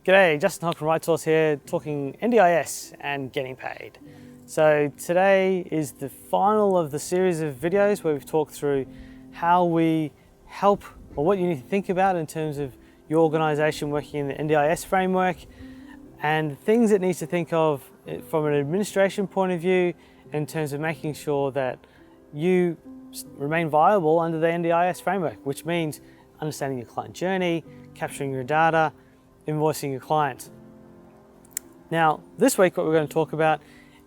G'day, Justin Hogg from RightSource here, talking NDIS and getting paid. So today is the final of the series of videos where we've talked through how we help, or what you need to think about in terms of your organization working in the NDIS framework, and things it needs to think of from an administration point of view in terms of making sure that you remain viable under the NDIS framework, which means understanding your client journey, capturing your data, invoicing your client. Now, this week what we're going to talk about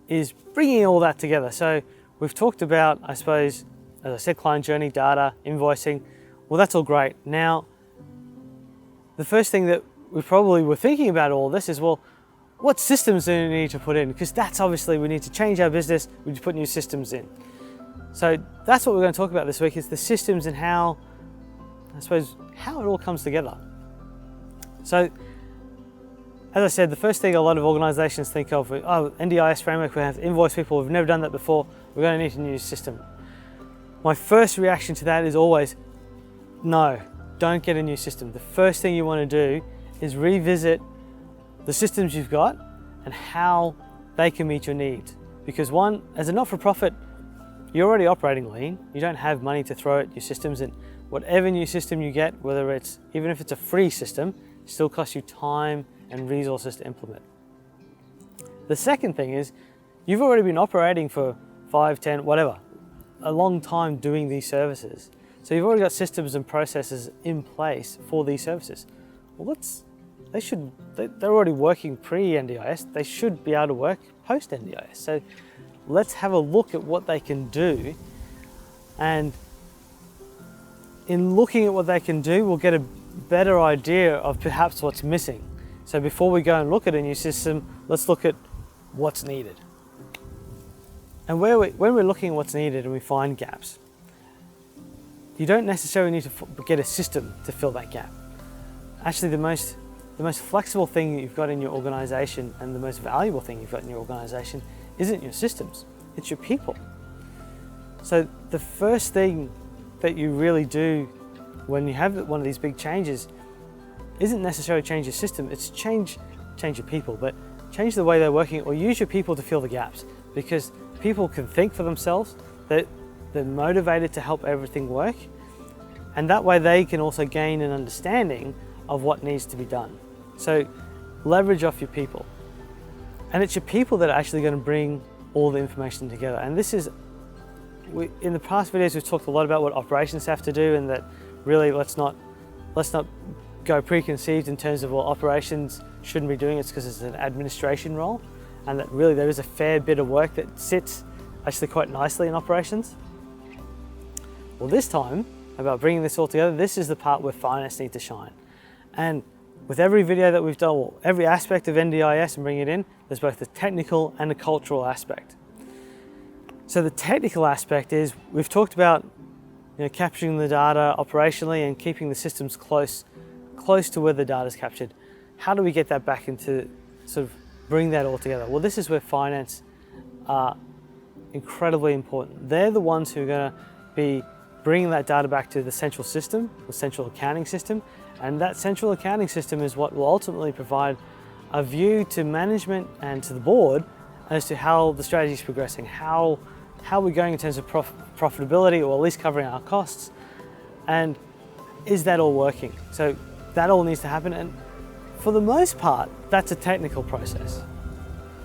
is bringing all that together. So we've talked about, I suppose, as I said, client journey, data, invoicing. Well, that's all great. Now, the first thing that we probably were thinking about all this is, well, what systems do we need to put in? Because that's obviously, we need to change our business, we need to put new systems in. So that's what we're going to talk about this week, is the systems and how, I suppose, how it all comes together. So, as I said, the first thing a lot of organizations think of, NDIS framework, we have to invoice people, we've never done that before, we're going to need a new system. My first reaction to that is always, no, don't get a new system. The first thing you want to do is revisit the systems you've got and how they can meet your needs. Because one, as a not-for-profit, you're already operating lean, you don't have money to throw at your systems, and whatever new system you get, whether it's, even if it's a free system, still costs you time and resources to implement. The second thing is, you've already been operating for 5, 10, whatever, a long time doing these services. So you've already got systems and processes in place for these services. Well, they're already working pre-NDIS, they should be able to work post-NDIS. So let's have a look at what they can do, and in looking at what they can do, we'll get a better idea of perhaps what's missing. So before we go and look at a new system, let's look at what's needed. And when we're looking at what's needed and we find gaps, you don't necessarily need to get a system to fill that gap. Actually, the most flexible thing you've got in your organization and the most valuable thing you've got in your organization isn't your systems, it's your people. So the first thing that you really do when you have one of these big changes isn't necessarily change your system, it's change your people, but change the way they're working, or use your people to fill the gaps, because people can think for themselves, they're motivated to help everything work, and that way they can also gain an understanding of what needs to be done. So leverage off your people. And it's your people that are actually going to bring all the information together. And this is, in the past videos we've talked a lot about what operations have to do, and that really let's not go preconceived in terms of, well, operations shouldn't be doing it because it's an administration role, and that really there is a fair bit of work that sits actually quite nicely in operations. Well, this time, about bringing this all together, this is the part where finance needs to shine. And with every video that we've done, well, every aspect of NDIS and bringing it in, there's both the technical and the cultural aspect. So the technical aspect is, we've talked about capturing the data operationally and keeping the systems close to where the data is captured. How do we get that back into, sort of bring that all together? Well, this is where finance are incredibly important. They're the ones who are going to be bringing that data back to the central system, the central accounting system, and that central accounting system is what will ultimately provide a view to management and to the board as to how the strategy is progressing, how we're going in terms of profitability, or at least covering our costs, and is that all working? So that all needs to happen, and for the most part, that's a technical process.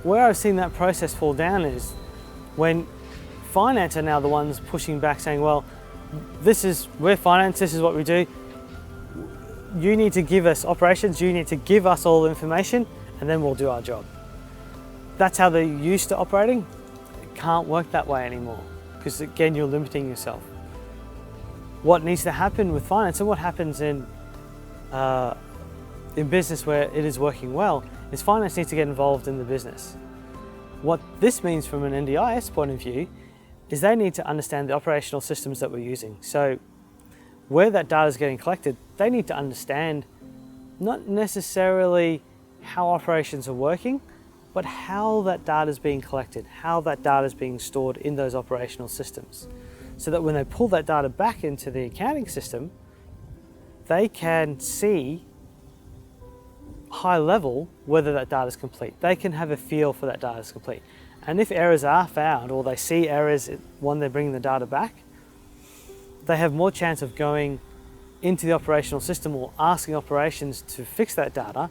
Where I've seen that process fall down is when finance are now the ones pushing back, saying, well, we're finance, this is what we do. You need to give us operations, you need to give us all the information, and then we'll do our job. That's how they're used to operating. It can't work that way anymore, because again, you're limiting yourself. What needs to happen with finance, and what happens in business where it is working well, is finance needs to get involved in the business. What this means from an NDIS point of view is they need to understand the operational systems that we're using. So where that data is getting collected, they need to understand not necessarily how operations are working, but how that data is being collected, how that data is being stored in those operational systems. So that when they pull that data back into the accounting system, they can see high level whether that data is complete. They can have a feel for that data is complete. And if errors are found, or they see errors when they're bringing the data back, they have more chance of going into the operational system or asking operations to fix that data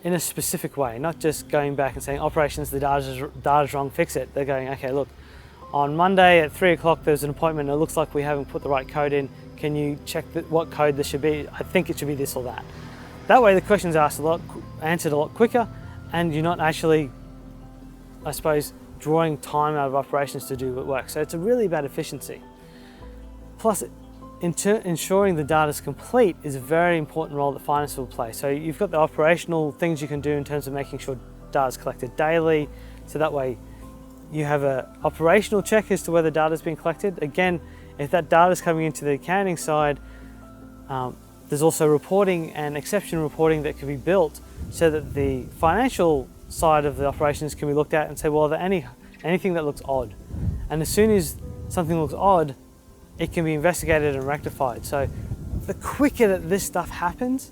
in a specific way, not just going back and saying, operations, the data's wrong, fix it. They're going, okay, look, on Monday at 3 o'clock there's an appointment, it looks like we haven't put the right code in. Can you check what code this should be? I think it should be this or that. That way the question's answered a lot quicker, and you're not actually, I suppose, drawing time out of operations to do work. So it's a really bad efficiency. Plus, ensuring the data is complete is a very important role that finance will play. So you've got the operational things you can do in terms of making sure data is collected daily. So that way you have an operational check as to whether data is being collected. Again, if that data is coming into the accounting side, there's also reporting and exception reporting that can be built so that the financial side of the operations can be looked at and say, well, are there anything that looks odd? And as soon as something looks odd, it can be investigated and rectified. So the quicker that this stuff happens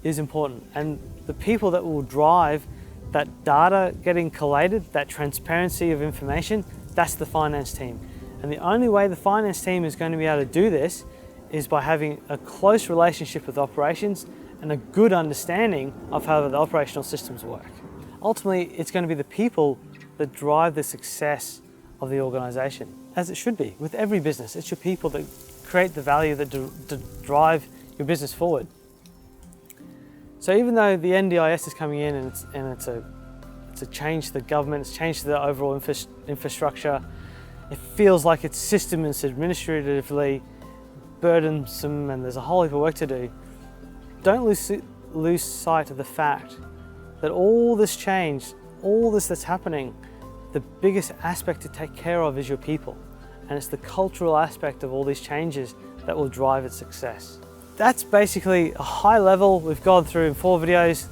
is important. And the people that will drive that data getting collated, that transparency of information, that's the finance team. And the only way the finance team is going to be able to do this is by having a close relationship with operations and a good understanding of how the operational systems work. Ultimately, it's going to be the people that drive the success of the organization, as it should be with every business. It's your people that create the value that drive your business forward. So even though the NDIS is coming in and it's a change to the government, it's changed to the overall infrastructure, it feels like it's system and administratively burdensome and there's a whole heap of work to do. Don't lose sight of the fact that all this change, all this that's happening, the biggest aspect to take care of is your people. And it's the cultural aspect of all these changes that will drive its success. That's basically a high level. We've gone through in 4 videos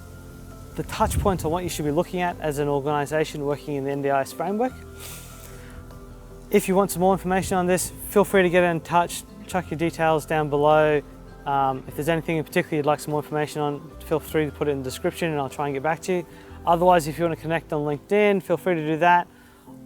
the touch points on what you should be looking at as an organization working in the NDIS framework. If you want some more information on this, feel free to get in touch, chuck your details down below. If there's anything in particular you'd like some more information on, feel free to put it in the description and I'll try and get back to you. Otherwise, if you want to connect on LinkedIn, feel free to do that.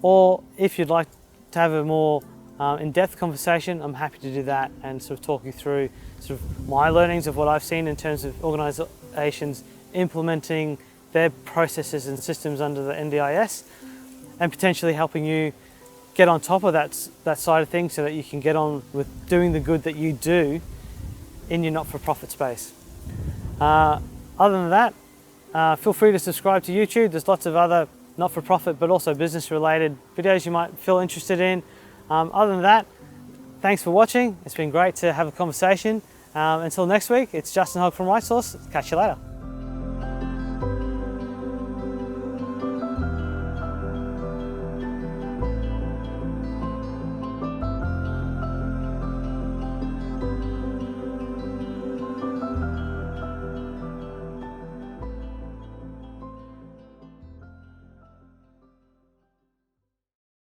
Or if you'd like to have a more in-depth conversation, I'm happy to do that and sort of talk you through sort of my learnings of what I've seen in terms of organizations implementing their processes and systems under the NDIS, and potentially helping you get on top of that side of things so that you can get on with doing the good that you do in your not-for-profit space. Other than that, feel free to subscribe to YouTube. There's lots of other not-for-profit but also business-related videos you might feel interested in. Other than that, thanks for watching. It's been great to have a conversation. Until next week, it's Justin Hogg from White Source. Catch you later.